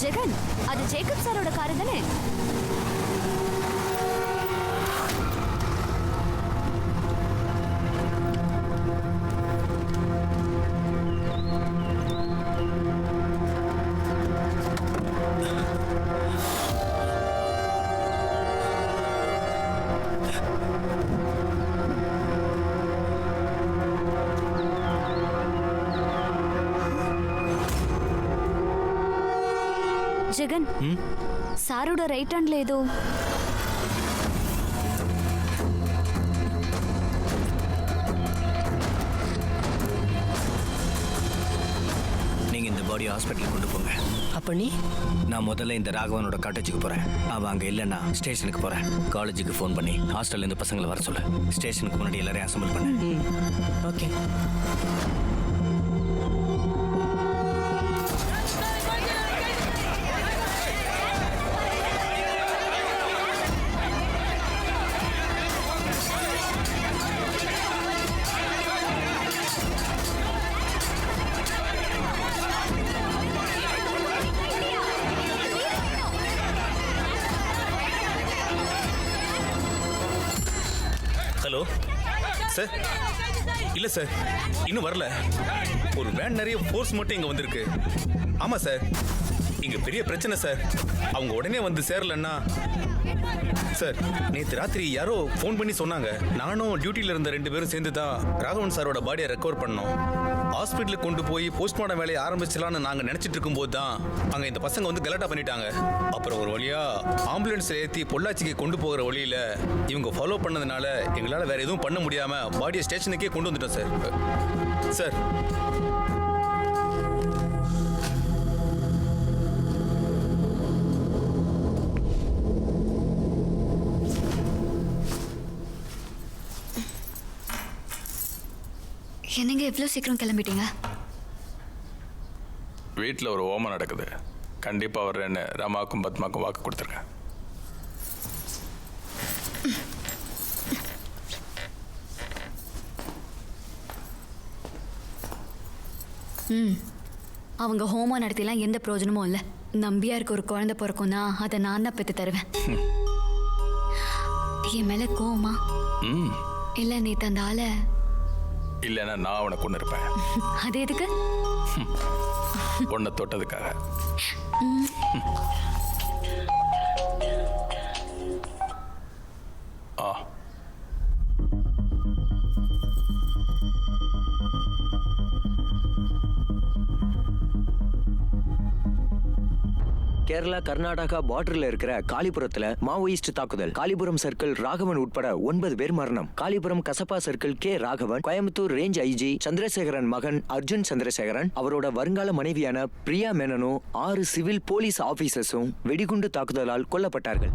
ஜெகன், அது ஜேக்கப் சாரோட காரு தானே? ஜெகன், சாரோட ரைட் ஹேண்ட்ல ஏதோ நீங்க இந்த பாடி ஹாஸ்பிட்டலுக்கு கொண்டு போங்க. அப்ப நீ? நான் முதல்ல இந்த ராகவனோட காட்டேஜுக்கு போறேன். அவன் அங்க இல்லைன்னா ஸ்டேஷனுக்கு போறேன். காலேஜுக்கு ஃபோன் பண்ணி ஹாஸ்டல்ல இருந்து பசங்களை வர சொல்லு. ஸ்டேஷனுக்கு முன்னாடி எல்லாரையும் அசம்பிள் பண்ணு. ஓகே. Hello sir. இல்லை சார், இன்னும் வரல. ஒரு வேன் நிறைய ஃபோர்ஸ் மட்டும் இங்கே வந்திருக்கு. ஆமாம் சார், இங்கே பெரிய பிரச்சனை சார். அவங்க உடனே வந்து சேரலன்னா சார், நேற்று ராத்திரி யாரோ ஃபோன் பண்ணி சொன்னாங்க. நானும் டியூட்டியில் இருந்த 2 பேரும் சேர்ந்து தான் ராகவன் சாரோட பாடியை ரெக்கவர் பண்ணோம். ஹாஸ்பிட்டலுக்கு கொண்டு போய் போஸ்ட்மார்ட்டம் வேலையை ஆரம்பிச்சலான்னு நாங்கள் நினச்சிட்டு இருக்கும்போது தான் அங்கே இந்த பசங்க வந்து கலாட்டா பண்ணிட்டாங்க. அப்புறம் ஒரு வழியாக ஆம்புலன்ஸில் ஏற்றி பொள்ளாச்சிக்கு கொண்டு போகிற வழியில் இவங்க ஃபாலோ பண்ணதுனால எங்களால் வேறு எதுவும் பண்ண முடியாமல் பாடியை ஸ்டேஷனுக்கே கொண்டு வந்துட்டோம் சார். சார், என்னங்க எவ்வளோ சீக்கிரம் கிளம்பிட்டீங்க? வீட்டில் ஒரு ஓமம் நடக்குது. கண்டிப்பாக வர்றேன்னு ரமாவுக்கும் பத்மாவுக்கும் வாக்கு கொடுத்துருக்கேன். அவங்க ஹோமம் நடத்திலாம் எந்த பிரயோஜனமும் இல்லை. நம்பியாருக்கு ஒரு குழந்தை பிறக்கும்னா அதை நான் தான் பெற்று தருவேன். என் மேலே கோவமா? இல்லை, நீ தந்தால இல்லைன்னா நான் அவனை கொண்டு இருப்பேன். அது எதுக்கு? உன்னை தொட்டதுக்காக. ஆ, கேரளா கர்நாடகா பார்டர்ல இருக்கிற காளிபுரத்துல மாவோயிஸ்ட் தாக்குதல். காளிபுரம் சர்க்கிள் ராகவன் உட்பட 9 பேர் மரணம். காளிபுரம் கசப்பா circle K Raghavan, Coimbatore range IG Chandrasekaran மகன் அர்ஜுன் சந்திரசேகரன், அவரோட வருங்கால மனைவியான பிரியா மேனனும் 6 சிவில் போலீஸ் ஆபீசர்ஸும் வெடிகுண்டு தாக்குதலால் கொல்லப்பட்டார்கள்.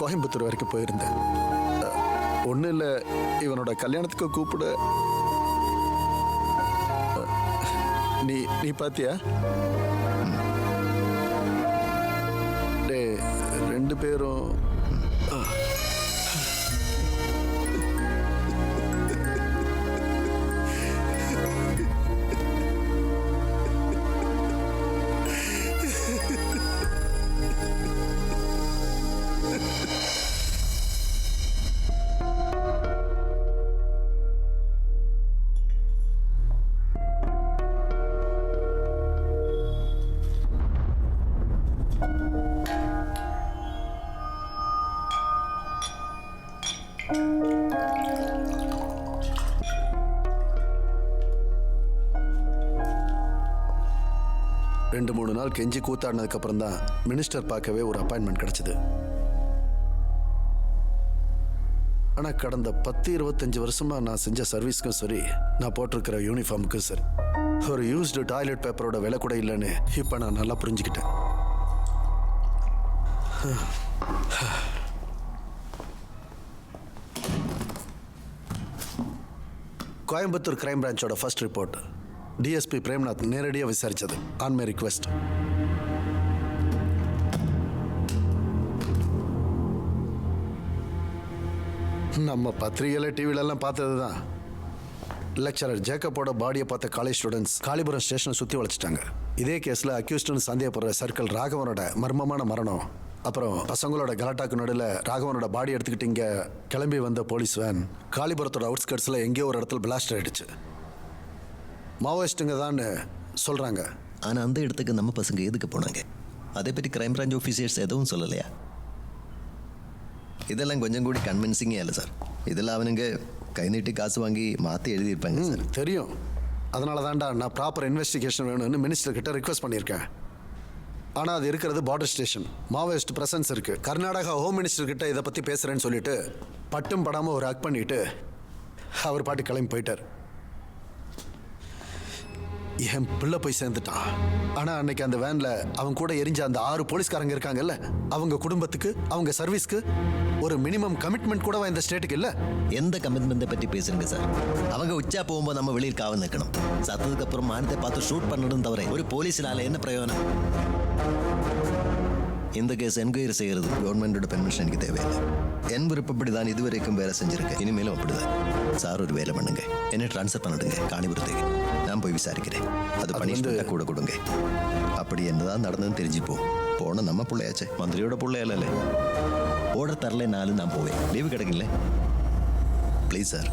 கோயம்புத்தூர் வரைக்கும் போயிருந்தேன். ஒன்றும் இல்லை, இவனோட கல்யாணத்துக்கு கூப்பிட. நீ பாத்தியா? டே, 2 பேரும் 2-3 நாள் கெஞ்சி கூத்தாடினதுக்கு அப்புறம் தான் மினிஸ்டர் பார்க்கவே ஒரு அப்பாயின்மெண்ட் கிடைச்சது. ஆனா கடந்த 10-25 வருஷமா நான் செஞ்ச சர்வீஸ்க்கும் சரி, நான் போட்டிருக்கிற யூனிஃபார்முக்கும் சரி, ஒரு யூஸ்டு டாய்லெட் பேப்பரோட விலை கூட இல்லைன்னு இப்ப நான் நல்லா புரிஞ்சுக்கிட்டேன். கோயம்புத்தூர் கிரைம் பிரான்ச்சோட ஃபர்ஸ்ட் ரிப்போர்ட் டிஎஸ்பி பிரேம்நாத் நேரடியாக விசாரிச்சது ஆன் மை ரிக்வெஸ்ட். நம்ம பத்திரிகையில் டிவிலெல்லாம் பார்த்தது தான். லெக்சரர் ஜேக்கப்போட பாடியை பார்த்த காலேஜ் ஸ்டூடெண்ட்ஸ் காளிபுரம் ஸ்டேஷனை சுற்றி வளைச்சிட்டாங்க. இதே கேஸில் அக்யூஸ்டுன்னு சந்தேகப்படுற சர்க்கிள் ராகவனோட மர்மமான மரணம், அப்புறம் பசங்களோட கலாட்டாக்கு நடுவில் ராகவனோட பாடி எடுத்துக்கிட்டு இங்கே கிளம்பி வந்த போலீஸ் வேன் காளிபுரத்தோட அவுட்ஸ்கர்ட்ஸில் எங்கேயோ ஒரு இடத்துல பிளாஸ்ட் ஆகிடுச்சு. மாவோயிஸ்ட்டுங்க தான் சொல்கிறாங்க. ஆனால் அந்த இடத்துக்கு நம்ம பசங்க எதுக்கு போனாங்க? அதை பற்றி கிரைம் பிரான்ச் ஆஃபீஸர்ஸ் எதுவும் சொல்லலையா? இதெல்லாம் கொஞ்சம் கூட கன்வின்சிங்கே இல்லை சார். இதெல்லாம் அவனுங்க கை நீட்டி காசு வாங்கி மாற்றி எழுதியிருப்பாங்க சார். தெரியும். அதனால தான்டா நான் ப்ராப்பர் இன்வெஸ்டிகேஷன் வேணும்னு மினிஸ்டர் கிட்ட ரிக்வெஸ்ட் பண்ணியிருக்கேன். ஆனால் அது இருக்கிறது பார்டர் ஸ்டேஷன், மாவோயிஸ்ட் பிரசன்ஸ் இருக்கு. கர்நாடகா ஹோம் மினிஸ்டர் கிட்ட இதை பற்றி பேசுகிறேன்னு சொல்லிட்டு பட்டும் படாமல் ஒரு ஹக் பண்ணிட்டு அவர் பாட்டு கிளம்பி போயிட்டார். என் பிள்ளை போய் சேர்ந்துட்டான். ஆனால் அன்னைக்கு அந்த வேனில் அவங்க கூட எரிஞ்ச அந்த 6 போலீஸ்காரங்க இருக்காங்கல்ல, அவங்க குடும்பத்துக்கு அவங்க சர்வீஸ்க்கு ஒரு மினிமம் கமிட்மெண்ட் கூட இந்த ஸ்டேட்டுக்கு இல்லை. எந்த கமிட்மெண்ட்டை பற்றி பேசுறீங்க சார்? அவங்க உச்சா போகும்போது நம்ம வெளியில் காவல் நிற்கணும். சத்ததுக்கு அப்புறம் மானத்தை பார்த்து ஷூட் பண்ணணும் தவிர ஒரு போலீஸினால என்ன பிரயோஜனம்? இந்த கேஸ் என்கொயரி செய்கிறது கவர்மெண்டோட பெர்மிஷன் எனக்கு தேவையில்லை. என் விருப்பப்படி தான் இதுவரைக்கும் வேலை செஞ்சிருக்கேன். இனிமேலும் அப்படிதான். சார் ஒரு வேலை பண்ணுங்க, என்ன ட்ரான்ஸ்ஃபர் பண்ணிடுங்க காணிபுரத்துக்கு. நான் போய் விசாரிக்கிறேன். அது பனிஷ்மெண்ட்டாக கூட கொடுங்க. அப்படி என்னதான் நடந்ததுன்னு தெரிஞ்சுப்போ. போன நம்ம பிள்ளையாச்சே, மந்திரியோட பிள்ளையല്ലേ. ஓர்டர் தரலைனாலும் நான் போவேன். லீவு கிடைக்கல ப்ளீஸ் சார்.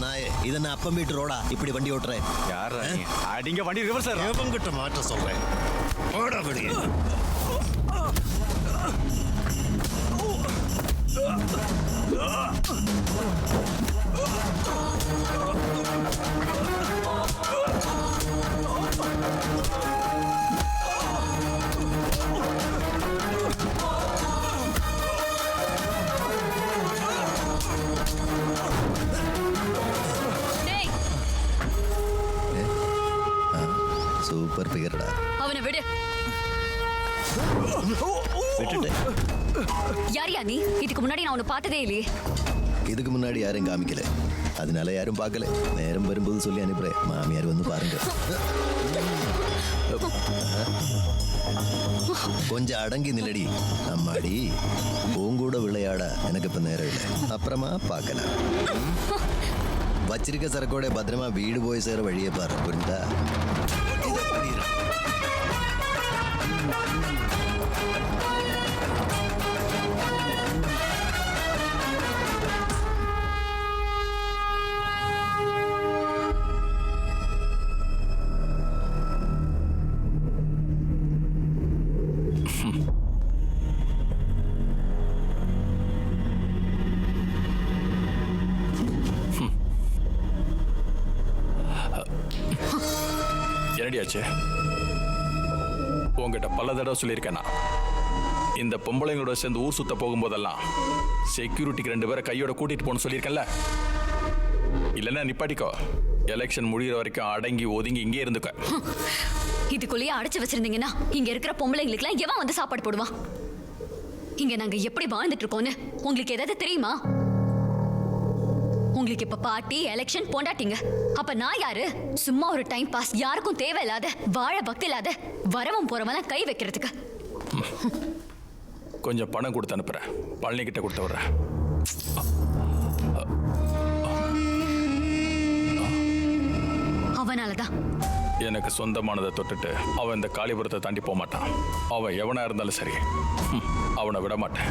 நாயே, இதை நான் அப்பம் வீட்டு ரோடா இப்படி வண்டி ஓட்டுறேன்? யார் அடிங்க வண்டி ரிவர்ஸ் சார். கிட்ட மாற்ற சொல்றேன். ஓடா படி. சூப்பர் பிகர்டா. அவனை விடு. விட்டுட்டேன். யாரியா நீ? இதுக்கு முன்னாடி நான் உன்னை பார்த்ததே இல்லையே. இதுக்கு முன்னாடி யாரும் காமிக்கல, அதனால யாரும் பார்க்கல. நேரம் வரும்போது சொல்லி அனுப்புறேன். மாமியார் வந்து பாருங்க. கொஞ்சம் அடங்கி நிலடி அம்மாடி. உங்கூட விளையாட எனக்கு இப்ப நேரம் இல்லை, அப்புறமா பார்க்கலாம். வச்சிருக்க சரக்கோட பத்திரமா வீடு போய் சேர வழியை பாரு. புரிந்தா? என்னடியாச்சு? உங்ககிட்ட பல தடவை சொல்லியிருக்கேனா, இந்த பொம்பளைங்களோட சேர்ந்து ஊர் சுத்த போகும்போதெல்லாம் செக்யூரிட்டிக்கு 2 பேரை கையோட கூட்டிட்டு போகணும்னு சொல்லியிருக்கேன்ல. இல்லைன்னா நிப்பாட்டிக்கோ. எலெக்ஷன் முடிகிற வரைக்கும் அடங்கி ஒதுங்கி இங்கே இருந்துக்க. இதுக்குள்ளேயே அடைச்சு வச்சிருந்தீங்கன்னா இங்க இருக்கிற பொம்பளைங்களுக்குலாம் எவன் வந்து சாப்பாடு போடுவான்? இங்க நாங்க எப்படி வாழ்ந்துட்டு இருக்கோம்னு உங்களுக்கு ஏதாவது தெரியுமா? உங்களுக்கு இப்ப பார்ட்டி, எலெக்ஷன், பொண்டாட்டிங்க. அப்ப நான் யாரு? சும்மா ஒரு டைம் பாஸ், யாருக்கும் தேவையில்லாத, வாழ பக்தி இல்லாத, வரவும் போறவெல்லாம் கை வைக்கிறதுக்கு. கொஞ்சம் பணம் கொடுத்து அனுப்புறேன். பழனி கிட்ட கொடுத்து விடுறேன். அவனாலதான் எனக்கு சொந்தமானதை தொட்டுட்டு அவன் இந்த காளிபுரத்தை தாண்டி போக மாட்டான். அவன் எவனா இருந்தாலும் சரி, அவனை விட மாட்டேன்.